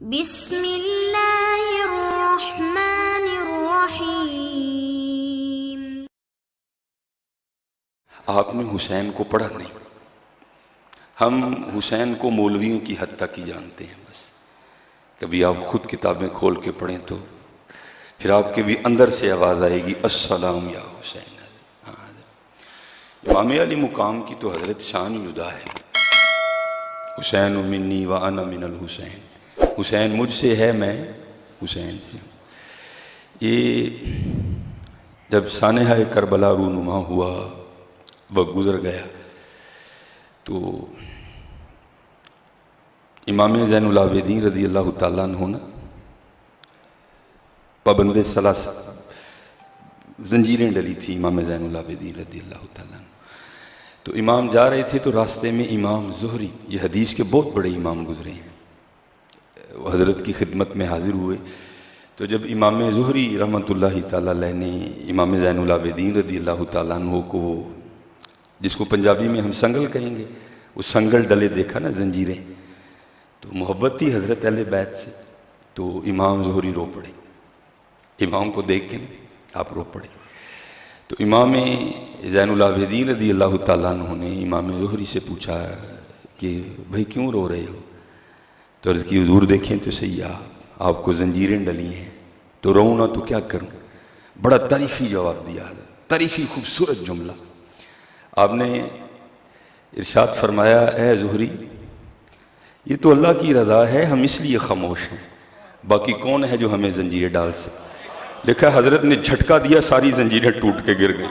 بسم اللہ الرحمن الرحیم۔ آپ نے حسین کو پڑھا نہیں، ہم حسین کو مولویوں کی حد تک ہی جانتے ہیں۔ بس کبھی آپ خود کتابیں کھول کے پڑھیں تو پھر آپ کے بھی اندر سے آواز آئے گی السلام یا حسین۔ امام علی مقام کی تو حضرت شان ہی جدا ہے۔ حسین منی وانا من الحسین، حسین مجھ سے ہے، میں حسین سے ہوں۔ یہ جب سانحہ کربلا رونما ہوا، وقت گزر گیا، تو امام زین العابدین رضی اللہ تعالیٰ عنہ نا پابند ثلاث زنجیریں ڈلی تھی امام زین العابدین رضی اللہ تعالیٰ عنہ۔ تو امام جا رہے تھے تو راستے میں امام زہری، یہ حدیث کے بہت بڑے امام گزرے ہیں، وہ حضرت کی خدمت میں حاضر ہوئے۔ تو جب امام زہری رحمۃ اللہ تعالیٰ علیہ نے امام زین العابدین رضی اللہ تعالیٰ عنہ کو، جس کو پنجابی میں ہم سنگل کہیں گے، وہ سنگل ڈلے دیکھا نا، زنجیریں، تو محبت تھی حضرت اہل بیت سے، تو امام زہری رو پڑے۔ امام کو دیکھ کے آپ رو پڑے۔ تو امام زین العابدین رضی اللہ تعالیٰ عنہ نے امام زہری سے پوچھا کہ بھائی کیوں رو رہے ہو؟ تو عرض کی حضور دیکھیں تو صحیح، آپ کو زنجیریں ڈلی ہیں تو رو نہ تو کیا کروں؟ بڑا تاریخی جواب دیا، تاریخی خوبصورت جملہ۔ آپ نے ارشاد فرمایا اے زہری، یہ تو اللہ کی رضا ہے، ہم اس لیے خاموش ہیں، باقی کون ہے جو ہمیں زنجیریں ڈال سکے؟ دیکھا حضرت نے جھٹکا دیا، ساری زنجیریں ٹوٹ کے گر گئی۔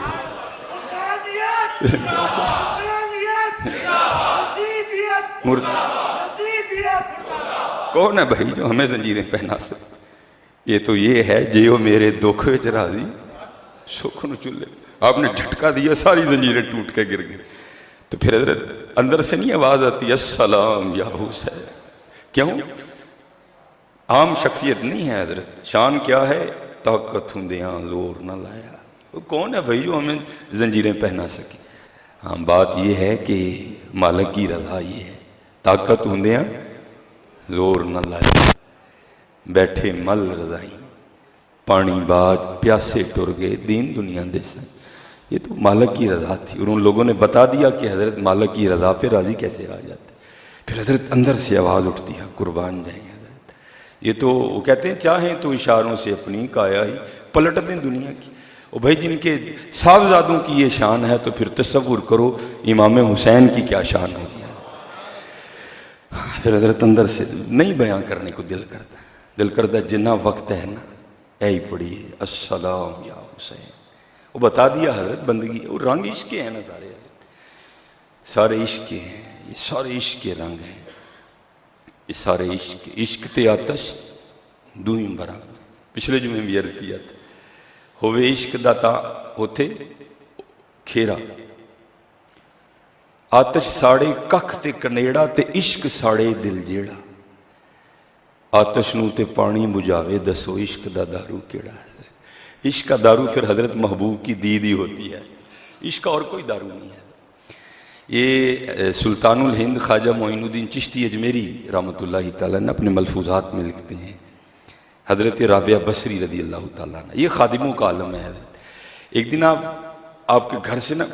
کون ہے بھائی جو ہمیں زنجیریں پہنا سکے؟ یہ تو یہ ہے جیو میرے دکھ وچ راضی سکھ نو چلے۔ آپ نے جھٹکا دیا، ساری زنجیریں ٹوٹ کے گر گئی۔ تو پھر حضرت اندر سے نہیں آواز آتی السلام یا حسین؟ کیوں؟ عام شخصیت نہیں ہے حضرت، شان کیا ہے؟ طاقت ہندیاں زور نہ لایا۔ وہ کون ہے بھائی جو ہمیں زنجیریں پہنا سکے؟ ہاں، بات یہ ہے کہ مالک کی رضا یہ ہے، طاقت ہندیاں زور نہ لائے، بیٹھے مل رضائی، پانی باج پیاسے ٹر گئے، دین دنیا دے سن۔ یہ تو مالک کی رضا تھی، اور ان لوگوں نے بتا دیا کہ حضرت مالک کی رضا پہ راضی کیسے آ جاتے۔ پھر حضرت اندر سے آواز اٹھتی ہے قربان جائیں حضرت، یہ تو وہ کہتے ہیں چاہیں تو اشاروں سے اپنی کایا ہی پلٹ دیں دنیا کی۔ اور بھائی جن کے صاحبزادوں کی یہ شان ہے تو پھر تصور کرو امام حسین کی کیا شان ہوگی۔ پھر حضرت اندر سے نہیں بیان کرنے کو دل کرتا جنہ وقت ہے نا اے ہی پڑھیے السلام یا حسین۔ وہ بتا دیا حضرت بندگی، وہ رنگ عشق کے ہیں نا، سارے عشق کے ہیں، یہ سارے عشق کے رنگ ہیں، یہ سارے عشق تے آتش دوہم برا۔ پچھلے جمعے بھی عرض کیا تھا، ہوئے عشق داتا ہوتے کھیرا، آتش ساڑے ککھ تے کنیڑا تے عشق ساڑے دل جیڑا، آتش نو تے پانی بجھاوے دسو عشق دا دارو کیڑا ہے۔ عشق کا دارو پھر حضرت محبوب کی دید ہی ہوتی ہے، عشق کا اور کوئی دارو نہیں ہے۔ یہ سلطان الہند خواجہ معین الدین چشتی اجمیری رحمۃ اللہ تعالیٰ نے اپنے ملفوظات میں لکھتے ہیں، حضرت رابعہ بصری رضی اللہ تعالیٰ نے، یہ خادموں کا عالم ہے حضرت۔ ایک دن آپ کے گھر سے نا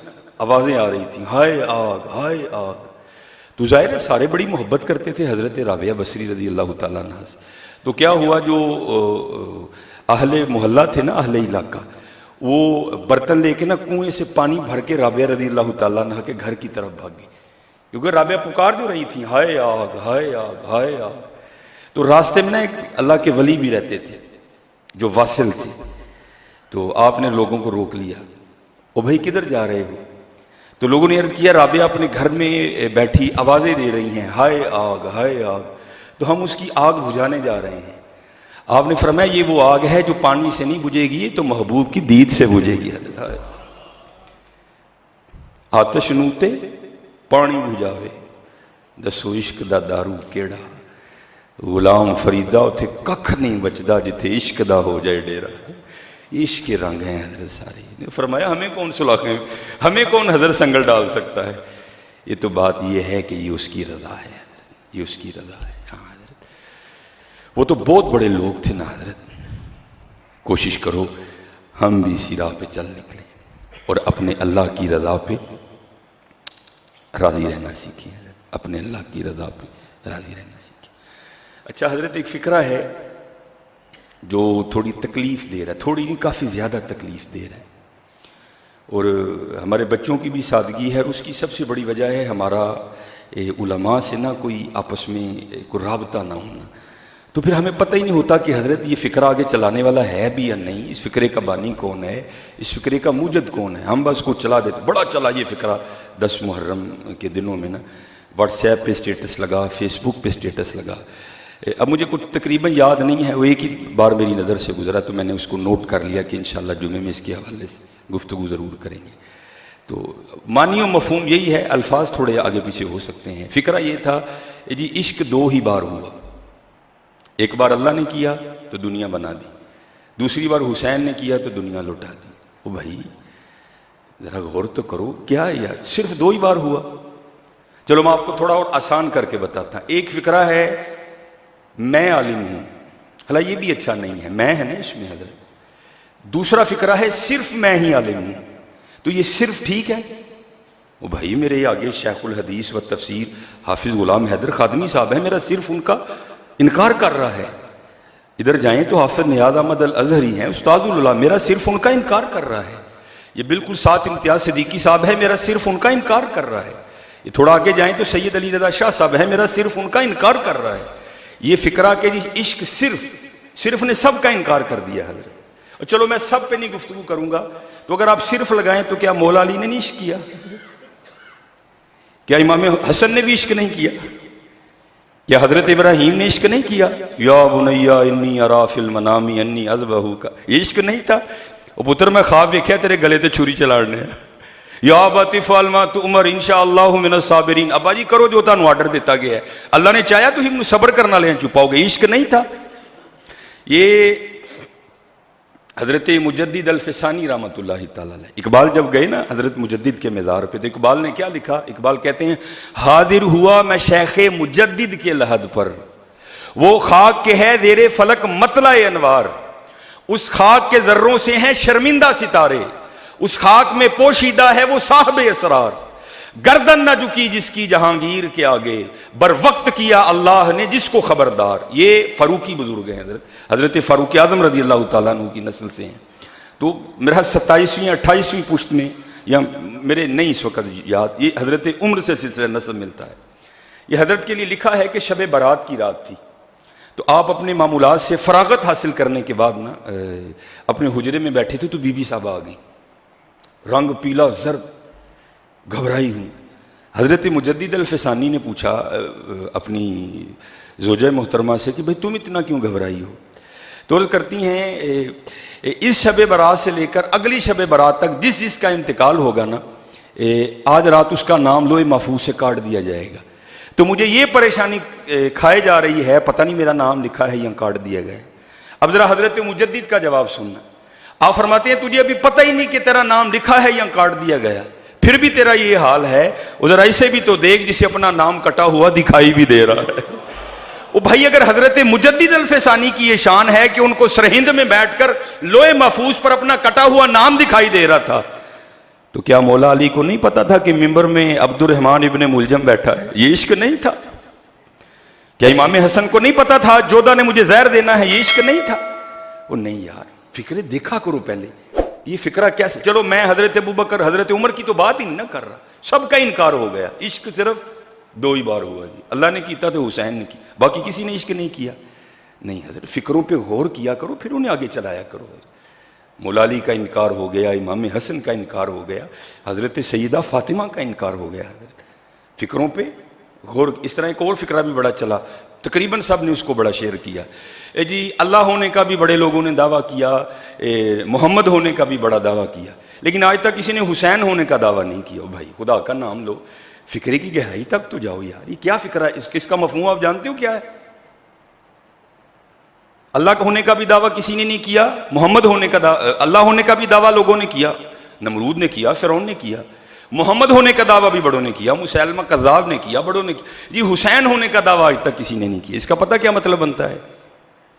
آوازیں آ رہی تھیں، ہائے آگ ہائے آگ۔ تو ظاہر ہے سارے بڑی محبت کرتے تھے حضرت رابعہ بصری رضی اللہ تعالیٰ عنہ سے۔ تو کیا ہوا، جو اہل محلہ تھے نا، اہل علاقہ، وہ برتن لے کے نا کنویں سے پانی بھر کے رابعہ رضی اللہ تعالیٰ عنہ کے گھر کی طرف بھاگے، کیونکہ رابعہ پکار جو رہی تھیں ہائے آگ ہائے آگ ہائے آگ۔ تو راستے میں نا ایک اللہ کے ولی بھی رہتے تھے جو واصل تھے، تو آپ نے لوگوں کو روک لیا، او بھائی کدھر جا رہے ہو؟ تو لوگوں نے عرض کیا رابعہ اپنے گھر میں بیٹھی آوازیں دے رہی ہیں ہائے آگ ہائے آگ، تو ہم اس کی آگ بجھانے جا رہے ہیں۔ آپ نے فرمایا یہ وہ آگ ہے جو پانی سے نہیں بجھے گی، تو محبوب کی دید سے بجھے گی۔ آتش نوتے پانی بجھاوے دسو عشق دا دارو کیڑا، غلام فریدہ اتھے ککھ نہیں بچدا جتھے عشق دا ہو جائے ڈیرا۔ عشق کے رنگ ہیں حضرت سارے۔ فرمایا ہمیں کون سلاخیں، ہمیں کون حضرت سنگل ڈال سکتا ہے؟ یہ تو بات یہ ہے کہ یہ اس کی رضا ہے، یہ اس کی رضا ہے۔ ہاں حضرت وہ تو بہت بڑے لوگ تھے نا حضرت. کوشش کرو ہم بھی اسی راہ پہ چل نکلیں اور اپنے اللہ کی رضا پہ راضی رہنا سیکھیں. اپنے اللہ کی رضا پہ راضی رہنا سیکھیں. اچھا حضرت ایک فکرہ ہے جو تھوڑی تکلیف دے رہا ہے، تھوڑی نہیں کافی زیادہ تکلیف دے رہا ہے، اور ہمارے بچوں کی بھی سادگی ہے. اس کی سب سے بڑی وجہ ہے ہمارا علماء سے نہ کوئی آپس میں کوئی رابطہ نہ ہونا. تو پھر ہمیں پتہ ہی نہیں ہوتا کہ حضرت یہ فکرہ آگے چلانے والا ہے بھی یا نہیں، اس فکرے کا بانی کون ہے، اس فکرے کا موجد کون ہے. ہم بس کو چلا دیتے، بڑا چلا یہ فکرہ 10 محرم کے دنوں میں نا، واٹس ایپ پہ اسٹیٹس لگا، فیس بک پہ اسٹیٹس لگا. اب مجھے کچھ تقریباً یاد نہیں ہے، وہ ایک ہی بار میری نظر سے گزرا تو میں نے اس کو نوٹ کر لیا کہ انشاءاللہ جمعے میں اس کے حوالے سے گفتگو ضرور کریں گے. تو معنی و مفہوم یہی ہے، الفاظ تھوڑے آگے پیچھے ہو سکتے ہیں. فکرہ یہ تھا جی عشق 2 ہی بار ہوا. ایک بار اللہ نے کیا تو دنیا بنا دی، دوسری بار حسین نے کیا تو دنیا لوٹا دی. او بھائی ذرا غور تو کرو، کیا یار صرف 2 ہی بار ہوا؟ چلو میں آپ کو تھوڑا اور آسان کر کے بتاتا ہوں. ایک فکرہ ہے میں عالم ہوں، حالانکہ یہ بھی اچھا نہیں ہے، میں ہے نا اس میں حضرت. دوسرا فکرہ ہے صرف میں ہی عالم ہوں. تو یہ صرف ٹھیک ہے؟ وہ بھائی میرے آگے شیخ الحدیث و تفسیر حافظ غلام حیدر خادمی صاحب ہیں، میرا صرف ان کا انکار کر رہا ہے. ادھر جائیں تو حافظ نیاز احمد الازہری ہیں، استاد العلماء، میرا صرف ان کا انکار کر رہا ہے. یہ بالکل ساتھ امتیاز صدیقی صاحب ہے، میرا صرف ان کا انکار کر رہا ہے. یہ تھوڑا آگے جائیں تو سید علی رضا شاہ صاحب ہیں، میرا صرف ان کا انکار کر رہا ہے. یہ فکرہ کہ عشق صرف نے سب کا انکار کر دیا حضرت. اور چلو میں سب پہ نہیں گفتگو کروں گا، تو اگر آپ صرف لگائیں تو کیا مولا علی نے نہیں عشق کیا؟ کیا امام حسن نے بھی عشق نہیں کیا؟ کیا حضرت ابراہیم نے عشق نہیں کیا؟ یا بنیا انی ارا فی المنام انی اذبحک، یہ عشق نہیں تھا؟ او پتر میں خواب دیکھا تیرے گلے تے چھری چلاڑنے ہیں. یا ابت افعل ما تؤمر انشاءاللہ من الصابرین، ابا جی کرو جو تانوں آرڈر دیتا گیا ہے، اللہ نے چاہیا تو ہم صبر کرنا لیں چھپاؤ گے. عشق نہیں تھا. یہ حضرت مجدد الفسانی رحمۃ اللہ تعالیٰ علیہ، اقبال جب گئے نا حضرت مجدد کے مزار پہ تو اقبال نے کیا لکھا؟ اقبال کہتے ہیں حاضر ہوا میں شیخ مجدد کے لحد پر، وہ خاک کے ہے زیر فلک مطلع انوار، اس خاک کے ذروں سے ہیں شرمندہ ستارے، اس خاک میں پوشیدہ ہے وہ صاحب اسرار، گردن نہ جھکی جس کی جہانگیر کے آگے، بر وقت کیا اللہ نے جس کو خبردار. یہ فاروقی بزرگ ہیں حضرت فاروق اعظم رضی اللہ تعالیٰ عنہ کی نسل سے ہیں. تو میرا 27ویں 28ویں پشت میں، یا میرے نہیں اس وقت یاد، یہ حضرت عمر سے سلسلہ نسب ملتا ہے. یہ حضرت کے لیے لکھا ہے کہ شب برات کی رات تھی، تو آپ اپنے معمولات سے فراغت حاصل کرنے کے بعد نا اپنے حجرے میں بیٹھے تھے تو بی بی صاحبہ آ گئی، رنگ پیلا زرد، گھبرائی ہوں. حضرت مجدد الفسانی نے پوچھا اپنی زوجہ محترمہ سے کہ بھئی تم اتنا کیوں گھبرائی ہو؟ تو عرض کرتی ہیں اس شب برات سے لے کر اگلی شب برات تک جس کا انتقال ہوگا نا، آج رات اس کا نام لوح محفوظ سے کاٹ دیا جائے گا. تو مجھے یہ پریشانی کھائے جا رہی ہے، پتہ نہیں میرا نام لکھا ہے یا کاٹ دیا گیا ہے. اب ذرا حضرت مجدد کا جواب سننا. آپ فرماتے ہیں تجھے ابھی پتہ ہی نہیں کہ تیرا نام لکھا ہے یا کاٹ دیا گیا، پھر بھی تیرا یہ حال ہے. ادھر ایسے بھی تو دیکھ جسے اپنا نام کٹا ہوا دکھائی بھی دے رہا ہے. وہ بھائی اگر حضرت مجدد الفسانی کی یہ شان ہے کہ ان کو سرہند میں بیٹھ کر لوح محفوظ پر اپنا کٹا ہوا نام دکھائی دے رہا تھا، تو کیا مولا علی کو نہیں پتا تھا کہ ممبر میں عبد الرحمن ابن ملجم بیٹھا ہے؟ یہ عشق نہیں تھا. کیا امام حسن کو نہیں پتا تھا جودہ نے مجھے زہر دینا ہے؟ یہ عشق نہیں تھا. وہ نہیں یار، فکرے دیکھا کرو پہلے. یہ فکرہ کیسے؟ چلو میں حضرت ابوبکر حضرت عمر کی تو بات ہی نہیں کر رہا، سب کا انکار ہو گیا. عشق صرف 2 ہی بار ہوا جی. اللہ نے کیتا تو حسین نے کی، باقی کسی نے عشق نہیں کیا. نہیں حضرت، فکروں پہ غور کیا کرو، پھر انہیں آگے چلایا کرو. مولا علی کا انکار ہو گیا، امام حسن کا انکار ہو گیا، حضرت سیدہ فاطمہ کا انکار ہو گیا. حضرت فکروں پہ غور. اس طرح ایک اور فکرہ بھی بڑا چلا، تقریباً سب نے اس کو بڑا شیئر کیا. جی اللہ ہونے کا بھی بڑے لوگوں نے دعویٰ کیا، محمد ہونے کا بھی بڑا دعویٰ کیا، لیکن آج تک کسی نے حسین ہونے کا دعویٰ نہیں کیا. بھائی خدا کا نام لو، فکرے کی گہرائی تک تو جاؤ یار. یہ کیا فکرہ ہے؟ اس کا مفہوم آپ جانتے ہو کیا ہے؟ اللہ کا ہونے کا بھی دعویٰ کسی نے نہیں کیا، محمد ہونے کا اللہ ہونے کا بھی دعویٰ لوگوں نے کیا، نمرود نے کیا، فرعون نے کیا. محمد ہونے کا دعویٰ بھی بڑوں نے کیا، مسیلمہ کذاب نے کیا، بڑوں نے کیا. جی حسین ہونے کا دعویٰ آج تک کسی نے نہیں کیا. اس کا پتہ کیا مطلب بنتا ہے؟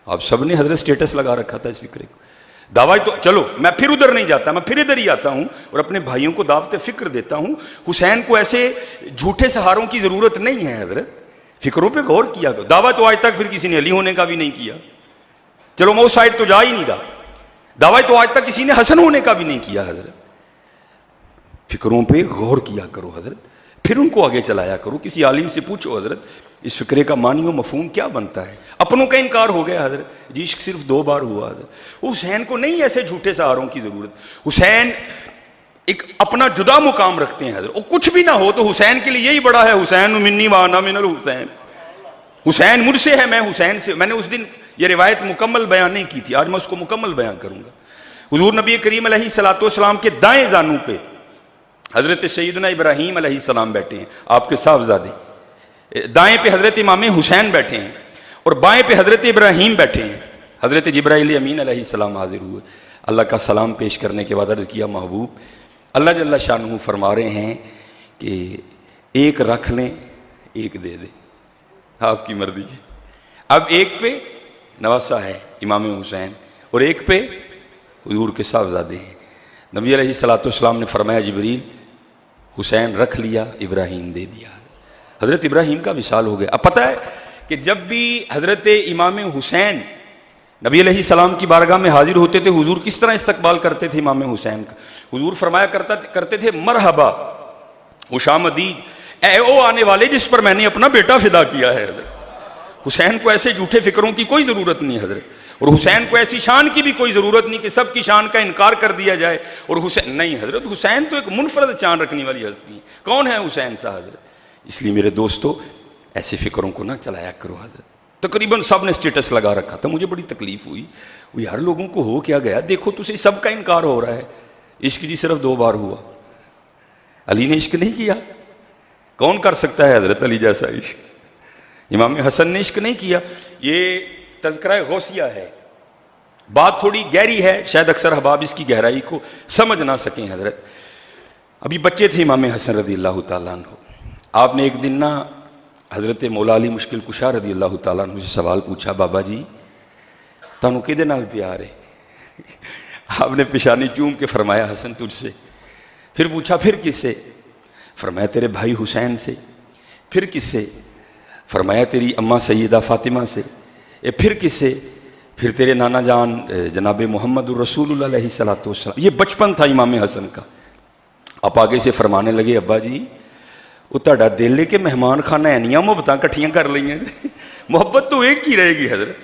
آپ سب نے حضرت سٹیٹس لگا رکھا تھا اس فکرے کو. دعویٰ تو چلو میں پھر ادھر نہیں جاتا, میں پھر ادھر ہی آتا ہوں اور اپنے بھائیوں کو دعوت فکر دیتا ہوں. حسین کو ایسے جھوٹے سہاروں کی ضرورت نہیں ہے حضرت, فکروں پہ غور کیا کرو. دعویٰ تو آج تک پھر کسی نے علی ہونے کا بھی نہیں کیا, چلو میں اس سائڈ تو جا ہی نہیں رہا. دعویٰ تو آج تک کسی نے حسن ہونے کا بھی نہیں کیا حضرت. فکروں پہ غور کیا کرو حضرت, پھر ان کو آگے چلایا کرو. کسی عالم سے پوچھو حضرت اس فکرے کا معنی و مفہوم کیا بنتا ہے. اپنوں کا انکار ہو گیا حضرت, جی عشق صرف 2 بار ہوا حضرت. حسین کو نہیں ایسے جھوٹے سہاروں کی ضرورت. حسین ایک اپنا جدا مقام رکھتے ہیں حضرت. وہ کچھ بھی نہ ہو تو حسین کے لیے یہی بڑا ہے, حسین منی وانا من الحسین, حسین مجھ سے ہے میں حسین سے. میں نے اس دن یہ روایت مکمل بیان نہیں کی تھی, آج میں اس کو مکمل بیان کروں گا. حضور نبی کریم علیہ الصلوۃ والسلام کے دائیں زانوں پہ حضرت سیدنا ابراہیم علیہ السلام بیٹھے ہیں, آپ کے صاحبزادے. دائیں پہ حضرت امام حسین بیٹھے ہیں اور بائیں پہ حضرت ابراہیم بیٹھے ہیں. حضرت جبرائیل امین علیہ السلام حاضر ہوئے. اللہ کا سلام پیش کرنے کے بعد عرض کیا محبوب اللہ جل شانہ فرما رہے ہیں کہ ایک رکھ لیں ایک دے دیں, آپ کی مرضی ہے. اب ایک پہ نواسہ ہے امام حسین اور ایک پہ حضور کے صاحبزادے ہیں. نبی علیہ الصلوۃ والسلام نے فرمایا جبریل حسین رکھ لیا, ابراہیم دے دیا. حضرت ابراہیم کا وصال ہو گیا. اب پتہ ہے کہ جب بھی حضرت امام حسین نبی علیہ السلام کی بارگاہ میں حاضر ہوتے تھے, حضور کس طرح استقبال کرتے تھے امام حسین کا. حضور فرمایا کرتے تھے مرحبا خوش آمدید اے او آنے والے جس پر میں نے اپنا بیٹا فدا کیا ہے. حضرت حسین کو ایسے جھوٹے فکروں کی کوئی ضرورت نہیں حضرت, اور حسین کو ایسی شان کی بھی کوئی ضرورت نہیں کہ سب کی شان کا انکار کر دیا جائے. اور حسین نہیں حضرت, حسین تو ایک منفرد شان رکھنے والی ہستی ہے. کون ہے حسین صاحب حضرت. اس لیے میرے دوستو ایسے فکروں کو نہ چلایا کرو حضرت. تقریباً سب نے سٹیٹس لگا رکھا تھا, مجھے بڑی تکلیف ہوئی. وہ یار لوگوں کو ہو کیا گیا, دیکھو تجھے سب کا انکار ہو رہا ہے. عشق جی صرف 2 بار ہوا. علی نے عشق نہیں کیا, کون کر سکتا ہے حضرت علی جیسا عشق. امام حسن نے عشق نہیں کیا. یہ تذکرہ غوثیہ ہے, بات تھوڑی گہری ہے, شاید اکثر احباب اس کی گہرائی کو سمجھ نہ سکیں حضرت. ابھی بچے تھے امام حسن رضی اللہ تعالیٰ عنہ. آپ نے ایک دن نا حضرت مولا علی مشکل کشا رضی اللہ تعالیٰ عنہ سے سوال پوچھا, بابا جی تانوں کدے نال پیار ہے. آپ نے پیشانی چوم کے فرمایا حسن تجھ سے. پھر پوچھا پھر کس سے, فرمایا تیرے بھائی حسین سے. پھر کس سے, فرمایا تیری اماں سیدہ فاطمہ سے. پھر کس سے, پھر تیرے نانا جان جناب محمد الرسول اللہ علیہ الصلوۃ والسلام. یہ بچپن تھا امام حسن کا. آپ آگے سے فرمانے لگے ابا جی وہ تہاڈا دل ہے کہ مہمان خانہ اینیاں محبتاں کٹھیاں کر لئیں, محبت تو ایک ہی رہے گی حضرت.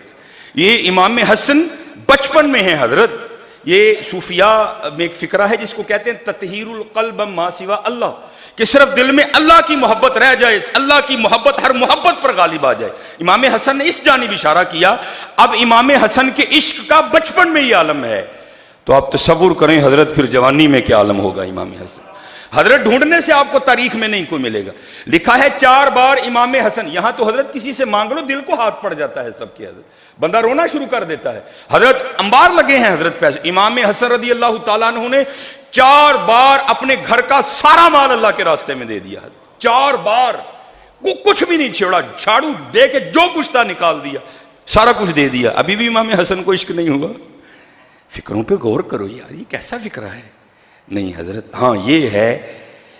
یہ امام حسن بچپن میں ہے حضرت. یہ صوفیاء میں ایک فکرہ ہے جس کو کہتے ہیں تطہیر القلب ما سوا اللہ, کہ صرف دل میں اللہ کی محبت رہ جائے, اللہ کی محبت ہر محبت پر غالب آ جائے. امام حسن نے اس جانب اشارہ کیا. اب امام حسن کے عشق کا بچپن میں یہ عالم ہے, تو آپ تصور کریں حضرت پھر جوانی میں کیا عالم ہوگا امام حسن. حضرت ڈھونڈنے سے آپ کو تاریخ میں نہیں کوئی ملے گا. لکھا ہے 4 بار امام حسن, یہاں تو حضرت کسی سے مانگ لو دل کو ہاتھ پڑ جاتا ہے سب کے, حضرت بندہ رونا شروع کر دیتا ہے. حضرت انبار لگے ہیں حضرت پیسے. امام حسن رضی اللہ تعالیٰ عنہ نے 4 بار اپنے گھر کا سارا مال اللہ کے راستے میں دے دیا. 4 بار کچھ بھی نہیں چھوڑا, جھاڑو دے کے جو کچھ تھا نکال دیا, سارا کچھ دے دیا. ابھی بھی امام حسن کو عشق نہیں ہوا. فکروں پہ غور کرو یار, یہ کیسا فکرہ ہے. نہیں حضرت, ہاں یہ ہے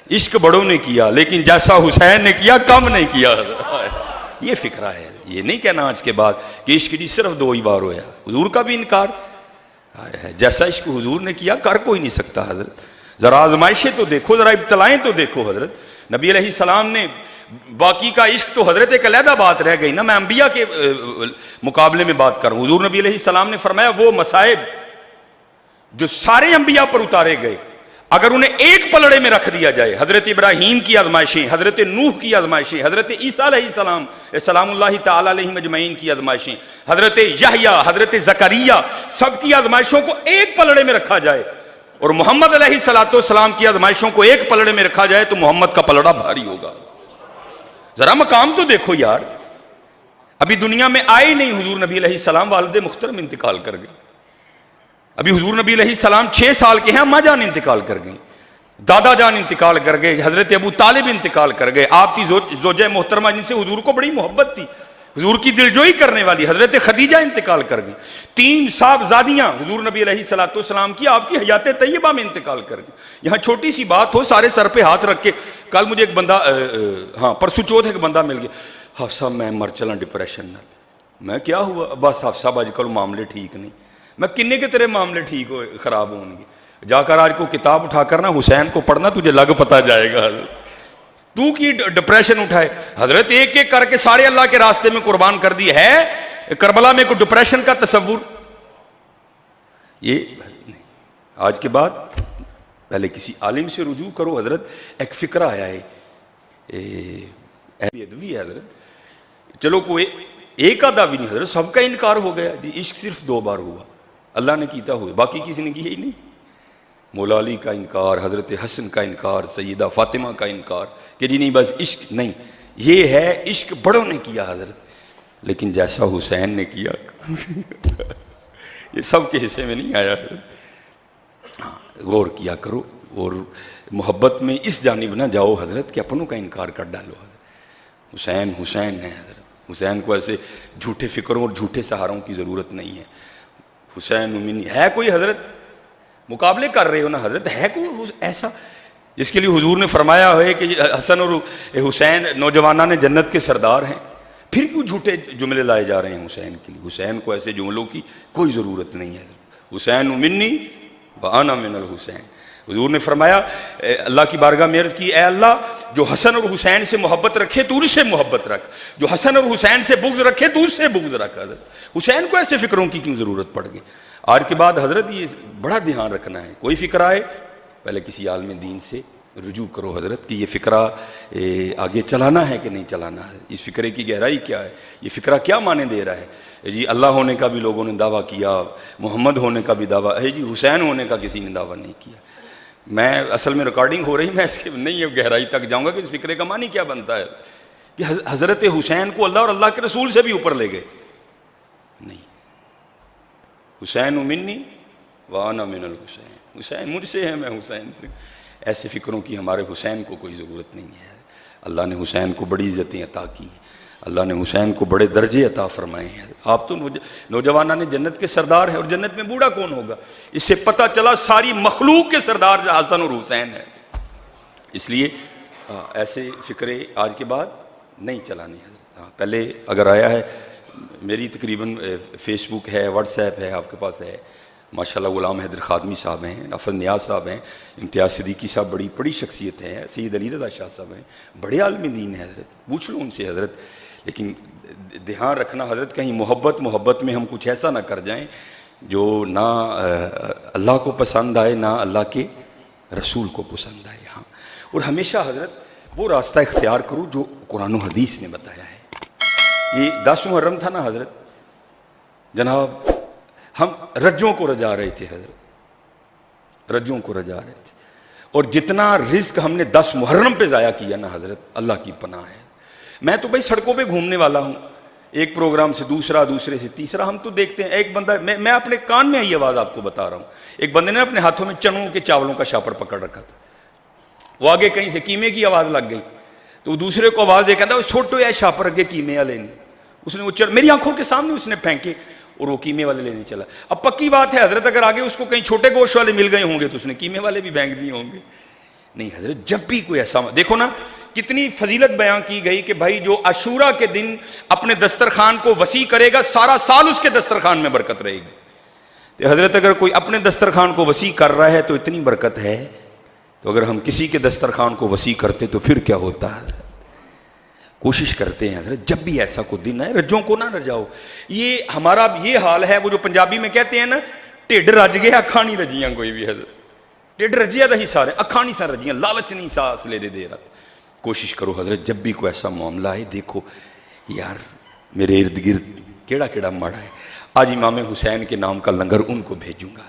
عشق بڑوں نے کیا لیکن جیسا حسین نے کیا کم نہیں کیا حضرت. یہ فکرہ ہے. یہ نہیں کہنا آج کے بعد کہ عشق جی صرف 2 ہی بار ہوا. حضور کا بھی انکار ہے, جیسا عشق حضور نے کیا کر کوئی نہیں سکتا حضرت. ذرا آزمائشیں تو دیکھو, ذرا ابتلائیں تو دیکھو حضرت. نبی علیہ السلام نے باقی کا عشق تو حضرت ایک علیحدہ بات رہ گئی نا, میں انبیاء کے مقابلے میں بات کروں. حضور نبی علیہ السلام نے فرمایا وہ مصائب جو سارے انبیاء پر اتارے گئے اگر انہیں ایک پلڑے میں رکھ دیا جائے, حضرت ابراہیم کی آزمائشیں, حضرت نوح کی آزمائشیں, حضرت عیسیٰ علیہ السلام سلام اللہ تعالی علیہ مجمعین کی آزمائشیں, حضرت یحییٰ, حضرت زکریا, سب کی آزمائشوں کو ایک پلڑے میں رکھا جائے اور محمد علیہ الصلوۃ والسلام کی آزمائشوں کو ایک پلڑے میں رکھا جائے تو محمد کا پلڑا بھاری ہوگا. ذرا مقام تو دیکھو یار. ابھی دنیا میں آئے نہیں حضور نبی علیہ السلام, والد محترم انتقال کر گئے. ابھی حضور نبی علیہ السلام 6 سال کے ہیں, اماں جان انتقال کر گئیں, دادا جان انتقال کر گئے, حضرت ابو طالب انتقال کر گئے. آپ کی زوجہ محترمہ جن سے حضور کو بڑی محبت تھی, حضور کی دلجوئی کرنے والی حضرت خدیجہ انتقال کر گئی، 3 صاحبزادیاں حضور نبی علیہ السلام کی آپ کی حیات طیبہ میں انتقال کر گئی۔ یہاں چھوٹی سی بات ہو، سارے سر پہ ہاتھ رکھ کے، کل مجھے ایک بندہ پرسوں چوتھ ایک بندہ مل گیا، حافظ صاحب میں مر چلا ڈپریشن نال۔ میں کیا ہوا؟ بس حافظ صاحب آج کل معاملے ٹھیک نہیں۔ میں کنے کے تیرے معاملے ٹھیک ہو خراب ہوں گے؟ جا کر آج کو کتاب اٹھا کر نا حسین کو پڑھنا، تجھے لگ پتہ جائے گا تو کی ڈپریشن اٹھائے۔ حضرت ایک ایک کر کے سارے اللہ کے راستے میں قربان کر دی ہے، کربلا میں کوئی ڈپریشن کا تصور یہ نہیں۔ آج کے بعد پہلے کسی عالم سے رجوع کرو۔ حضرت ایک فکرہ آیا ہے ادوی ہے حضرت، چلو کوئی ایک آدھا بھی نہیں حضرت، سب کا انکار ہو گیا جی، عشق صرف 2 بار ہوا، اللہ نے کیتا ہوئے، باقی کسی نے کیا ہی نہیں۔ مولا علی کا انکار، حضرت حسن کا انکار، سیدہ فاطمہ کا انکار کہ جی نہیں بس عشق نہیں، یہ ہے عشق بڑوں نے کیا حضرت، لیکن جیسا حسین نے کیا یہ سب کے حصے میں نہیں آیا حضرت۔ غور کیا کرو اور محبت میں اس جانب نہ جاؤ حضرت کہ اپنوں کا انکار کر ڈالو حضرت۔ حسین حسین ہے حضرت، حسین کو ایسے جھوٹے فکروں اور جھوٹے سہاروں کی ضرورت نہیں ہے۔ حسین امینی ہے کوئی حضرت، مقابلے کر رہے ہو نا حضرت، ہے کوئی ایسا جس کے لیے حضور نے فرمایا ہے کہ حسن اور حسین نوجوانان جنت کے سردار ہیں؟ پھر کیوں جھوٹے جملے لائے جا رہے ہیں حسین کے لیے؟ حسین کو ایسے جملوں کی کوئی ضرورت نہیں ہے۔ حسین منی وانا من الحسین، حضور نے فرمایا اللہ کی بارگاہ میں عرض کی، اے اللہ جو حسن اور حسین سے محبت رکھے تو اس سے محبت رکھ، جو حسن اور حسین سے بغض رکھے تو اس سے بغض رکھ۔ حضرت حسین کو ایسے فکروں کی کیوں ضرورت پڑ گئی؟ آج کے بعد حضرت یہ بڑا دھیان رکھنا ہے، کوئی فکر آئے پہلے کسی عالم دین سے رجوع کرو حضرت کہ یہ فکرہ آگے چلانا ہے کہ نہیں چلانا ہے، اس فکرے کی گہرائی کیا ہے، یہ فکرہ کیا معنی دے رہا ہے۔ جی اللہ ہونے کا بھی لوگوں نے دعویٰ کیا، محمد ہونے کا بھی دعویٰ ہے، جی حسین ہونے کا کسی نے دعویٰ نہیں کیا۔ میں اصل میں ریکارڈنگ ہو رہی، میں اس کے نہیں گہرائی تک جاؤں گا کہ اس فکرے کا معنی کیا بنتا ہے کہ حضرت حسین کو اللہ اور اللہ کے رسول سے بھی اوپر لے گئے نہیں۔ حسین منی وانا من الحسین، حسین مجھ سے ہے میں حسین سے، ایسے فکروں کی ہمارے حسین کو کوئی ضرورت نہیں ہے۔ اللہ نے حسین کو بڑی عزتیں عطا کی ہیں، اللہ نے حسین کو بڑے درجے عطا فرمائے ہیں۔ آپ تو نوجوانان جنت کے سردار ہیں، اور جنت میں بوڑھا کون ہوگا؟ اس سے پتہ چلا ساری مخلوق کے سردار حسن اور حسین ہیں۔ اس لیے ایسے فکرے آج کے بعد نہیں چلانے ہیں۔ پہلے اگر آیا ہے، میری تقریباً فیس بک ہے، واٹس ایپ ہے، آپ کے پاس ہے، ماشاءاللہ غلام حیدر خادمی صاحب ہیں، افضل نیاز صاحب ہیں، امتیاز صدیقی صاحب بڑی شخصیت ہے، سید علی رضا شاہ صاحب ہیں، بڑے عالم دین ہیں حضرت، پوچھ لو ان سے حضرت۔ لیکن دھیان رکھنا حضرت کہیں محبت میں ہم کچھ ایسا نہ کر جائیں جو نہ اللہ کو پسند آئے نہ اللہ کے رسول کو پسند آئے۔ ہاں، اور ہمیشہ حضرت وہ راستہ اختیار کرو جو قرآن و حدیث نے بتایا ہے۔ یہ 10 محرم تھا نا حضرت، جناب ہم رجوں کو رجا رہے تھے حضرت، رجوں کو رجا رہے تھے، اور جتنا رزق ہم نے 10 محرم پہ ضائع کیا نا حضرت، اللہ کی پناہ ہے۔ میں تو بھائی سڑکوں پہ گھومنے والا ہوں، ایک پروگرام سے دوسرا، دوسرے سے تیسرا، ہم تو دیکھتے ہیں ایک بندہ، میں اپنے کان میں آئی آواز آپ کو بتا رہا ہوں، ایک بندے نے اپنے ہاتھوں میں چنوں کے چاولوں کا شاپر پکڑ رکھا تھا، وہ آگے کہیں سے قیمے کی آواز لگ گئی تو دوسرے کو آواز دے کہتا ہے چھوٹو یا شاپر اگے قیمے والے نے، اس نے وہ میری آنکھوں کے سامنے اس نے پھینکے اور وہ قیمے والے لینے چلا۔ اب پکی بات ہے حضرت، اگر آگے اس کو کہیں چھوٹے گوشت والے مل گئے ہوں گے تو اس نے قیمے والے بھی پھینک دیے ہوں گے۔ نہیں حضرت، جب بھی کوئی ایسا دیکھو نا کتنی فضیلت بیان کی گئی کہ بھائی جو عاشورہ کے دن اپنے دسترخوان کو وسیع کرے گا سارا سال اس کے دسترخوان میں برکت رہے گی۔ تو حضرت اگر کوئی اپنے دسترخوان کو وسیع کر رہا ہے تو اتنی برکت ہے، تو اگر ہم کسی کے دسترخوان کو وسیع کرتے تو پھر کیا ہوتا ہے؟ کوشش کرتے ہیں حضرت جب بھی ایسا کوئی دن ہے رجوں کو نہ رجاؤ۔ یہ ہمارا یہ حال ہے، وہ جو پنجابی میں کہتے ہیں نا ٹھڈ رج گیا اکھاں نہیں رجیاں، کوئی بھی حضرت ٹھڈ رجیا دا ہی سارے اکھاں نہیں سا رجیاں، لالچ نہیں ساس لے دے رہا۔ کوشش کرو حضرت جب بھی کوئی ایسا معاملہ ہے، دیکھو یار میرے ارد گرد کیڑا کیڑا مڑا ہے، آج امام حسین کے نام کا لنگر ان کو بھیجوں گا،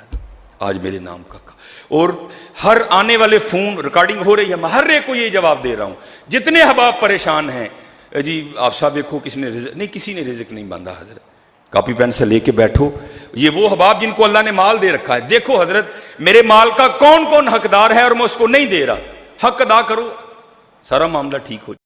آج میرے نام کا، اور ہر آنے والے فون ریکارڈنگ ہو رہی ہے، میں ہر ایک کو یہ جواب دے رہا ہوں، جتنے احباب پریشان ہیں جی آپ صاحب دیکھو کسی نے رزق نہیں، کسی نے رزق نہیں باندھا حضرت، کاپی پین سے لے کے بیٹھو، یہ وہ احباب جن کو اللہ نے مال دے رکھا ہے، دیکھو حضرت میرے مال کا کون کون حقدار ہے اور میں اس کو نہیں دے رہا، حق ادا کرو، سارا معاملہ ٹھیک ہو جائے۔